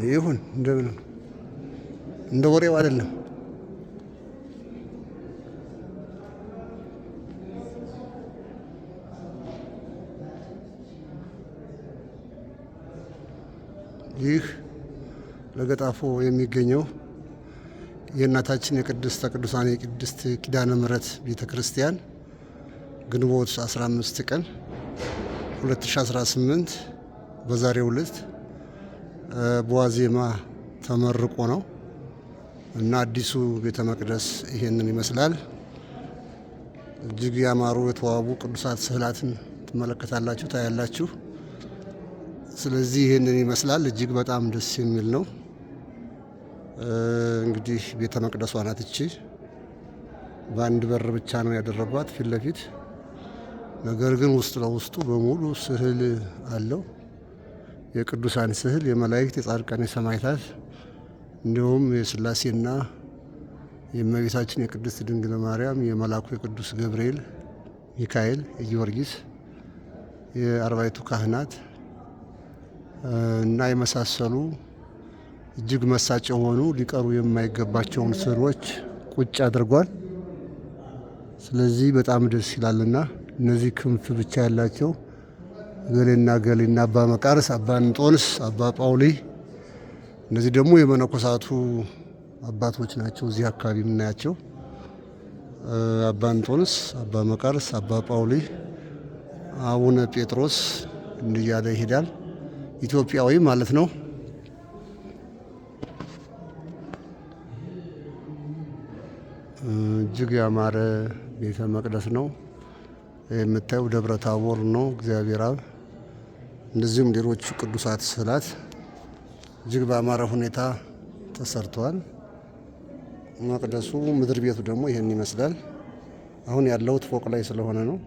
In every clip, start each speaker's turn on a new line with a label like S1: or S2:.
S1: ይሁን እንደምን እንደ ወሬው አይደለም። ይህ ለገጣፎ የሚገኘው የእናታችን የቅድስተ ቅዱሳን የቅድስት ኪዳነ ምሕረት ቤተ ክርስቲያን ግንቦት 15 ቀን 2018 በዛሬው ዕለት በዋዜማ ተመርቆ ነው እና አዲሱ ቤተ መቅደስ ይሄንን ይመስላል። እጅግ ያማሩ የተዋቡ ቅዱሳት ስዕላትን ትመለከታላችሁ፣ ታያላችሁ። ስለዚህ ይሄንን ይመስላል። እጅግ በጣም ደስ የሚል ነው። እንግዲህ ቤተ መቅደሷ ናት እቺ። በአንድ በር ብቻ ነው ያደረጓት ፊት ለፊት። ነገር ግን ውስጥ ለውስጡ በሙሉ ስዕል አለው። የቅዱሳን ስዕል፣ የመላእክት፣ የጻድቃን፣ የሰማዕታት እንዲሁም የሥላሴና የእመቤታችን የቅድስት ድንግል ማርያም፣ የመላኩ የቅዱስ ገብርኤል፣ ሚካኤል፣ የጊዮርጊስ፣ የአርባዕቱ ካህናት እና የመሳሰሉ እጅግ መሳጭ የሆኑ ሊቀሩ የማይገባቸውን ስዕሎች ቁጭ አድርጓል። ስለዚህ በጣም ደስ ይላልና እነዚህ ክንፍ ብቻ ያላቸው ገሌና ገሌና አባ መቃርስ፣ አባ እንጦንስ፣ አባ ጳውሊ እነዚህ ደግሞ የመነኮሳቱ አባቶች ናቸው። እዚህ አካባቢ የምናያቸው አባ እንጦንስ፣ አባ መቃርስ፣ አባ ጳውሊ፣ አቡነ ጴጥሮስ እንዲያለ ይሄዳል። ኢትዮጵያዊ ማለት ነው። እጅግ ያማረ ቤተ መቅደስ ነው። የምታየው ደብረ ታቦር ነው፣ እግዚአብሔር አብ። እንደዚሁም ሌሎች ቅዱሳት ስዕላት እጅግ በአማረ ሁኔታ ተሰርተዋል። መቅደሱ ምድር ቤቱ ደግሞ ይህን ይመስላል። አሁን ያለሁት ፎቅ ላይ ስለሆነ ነው።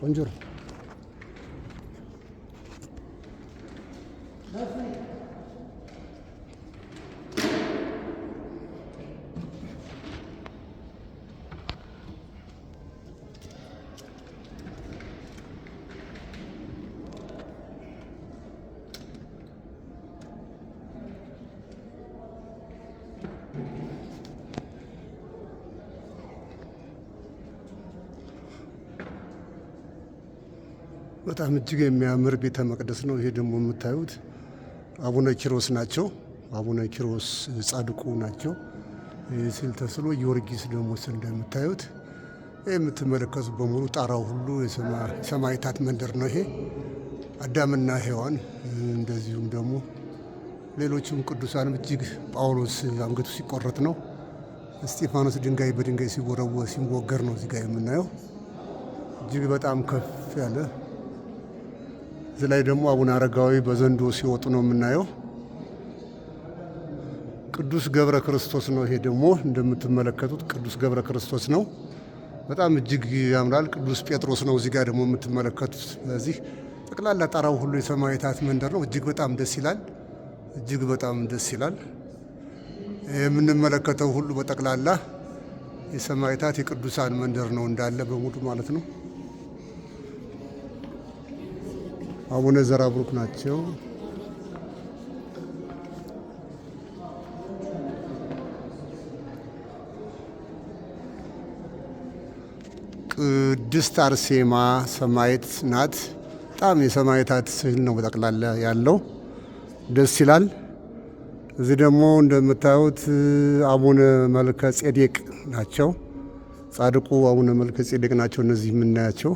S1: ቆንጆ ነው። በጣም እጅግ የሚያምር ቤተ መቅደስ ነው። ይሄ ደግሞ የምታዩት አቡነ ኪሮስ ናቸው። አቡነ ኪሮስ ጻድቁ ናቸው። ስዕል ተስሎ ጊዮርጊስ ደግሞ እንደምታዩት የምትመለከቱ በሙሉ ጣራው ሁሉ የሰማዕታት መንደር ነው። ይሄ አዳምና ሔዋን እንደዚሁም ደግሞ ሌሎችም ቅዱሳንም እጅግ ጳውሎስ አንገቱ ሲቆረጥ ነው። እስጢፋኖስ ድንጋይ በድንጋይ ሲወገር ነው እዚህ ጋር የምናየው። እጅግ በጣም ከፍ ያለ እዚህ ላይ ደግሞ አቡነ አረጋዊ በዘንዶ ሲወጡ ነው የምናየው። ቅዱስ ገብረ ክርስቶስ ነው። ይሄ ደግሞ እንደምትመለከቱት ቅዱስ ገብረ ክርስቶስ ነው። በጣም እጅግ ያምራል። ቅዱስ ጴጥሮስ ነው እዚህ ጋር ደግሞ የምትመለከቱት። በዚህ ጠቅላላ ጣራው ሁሉ የሰማዕታት መንደር ነው። እጅግ በጣም ደስ ይላል። እጅግ በጣም ደስ ይላል። የምንመለከተው ሁሉ በጠቅላላ የሰማዕታት የቅዱሳን መንደር ነው እንዳለ በሙሉ ማለት ነው። አቡነ ዘራብሩክ ናቸው። ቅድስት አርሴማ ሰማዕት ናት። በጣም የሰማዕታት ስዕል ነው በጠቅላላ ያለው ደስ ይላል። እዚህ ደግሞ እንደምታዩት አቡነ መልከ ጼዴቅ ናቸው። ጻድቁ አቡነ መልከ ጼዴቅ ናቸው። እነዚህ የምናያቸው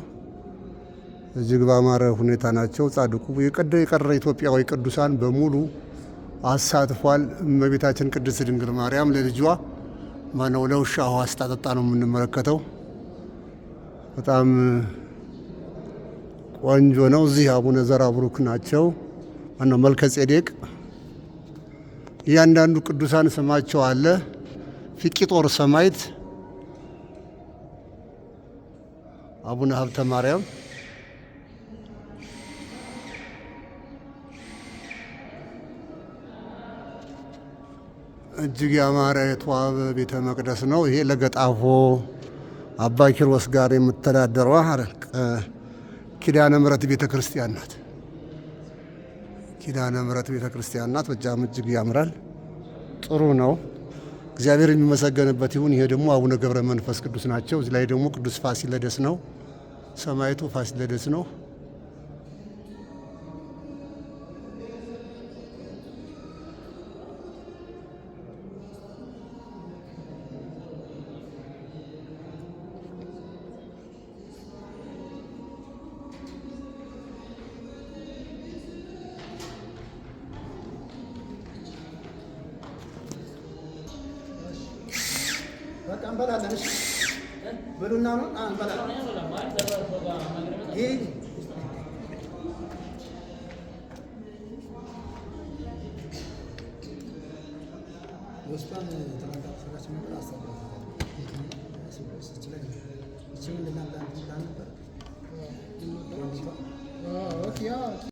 S1: እጅግ ባማረ ሁኔታ ናቸው። ጻድቁ የቀረ ኢትዮጵያዊ ቅዱሳን በሙሉ አሳትፏል። እመቤታችን ቅድስት ድንግል ማርያም ለልጇ ለውሻ ውሃ ስታጠጣ ነው የምንመለከተው። በጣም ቆንጆ ነው። እዚህ አቡነ ዘራብሩክ ናቸው። መልከ ጼዴቅ እያንዳንዱ ቅዱሳን ስማቸው አለ። ፊቂጦር ሰማዕት፣ አቡነ ሀብተ ማርያም፣ እጅግ ያማረ የተዋበ ቤተ መቅደስ ነው። ይሄ ለገጣፎ አባ ኪሮስ ጋር የምተዳደረዋ ኪዳነ ምሕረት ቤተ ክርስቲያን ናት። ኪዳነ ምሕረት ቤተ ክርስቲያን ናት። በጣም እጅግ ያምራል። ጥሩ ነው። እግዚአብሔር የሚመሰገንበት ይሁን። ይሄ ደግሞ አቡነ ገብረ መንፈስ ቅዱስ ናቸው። እዚህ ላይ ደግሞ ቅዱስ ፋሲለደስ ነው። ሰማዕቱ ፋሲለደስ ነው።
S2: እንበላለን። እሺ በሉና ነው እንበላለን። ይሄ ወስጣን ተናጋር ሰራች ነገር አሰራች። ይሄ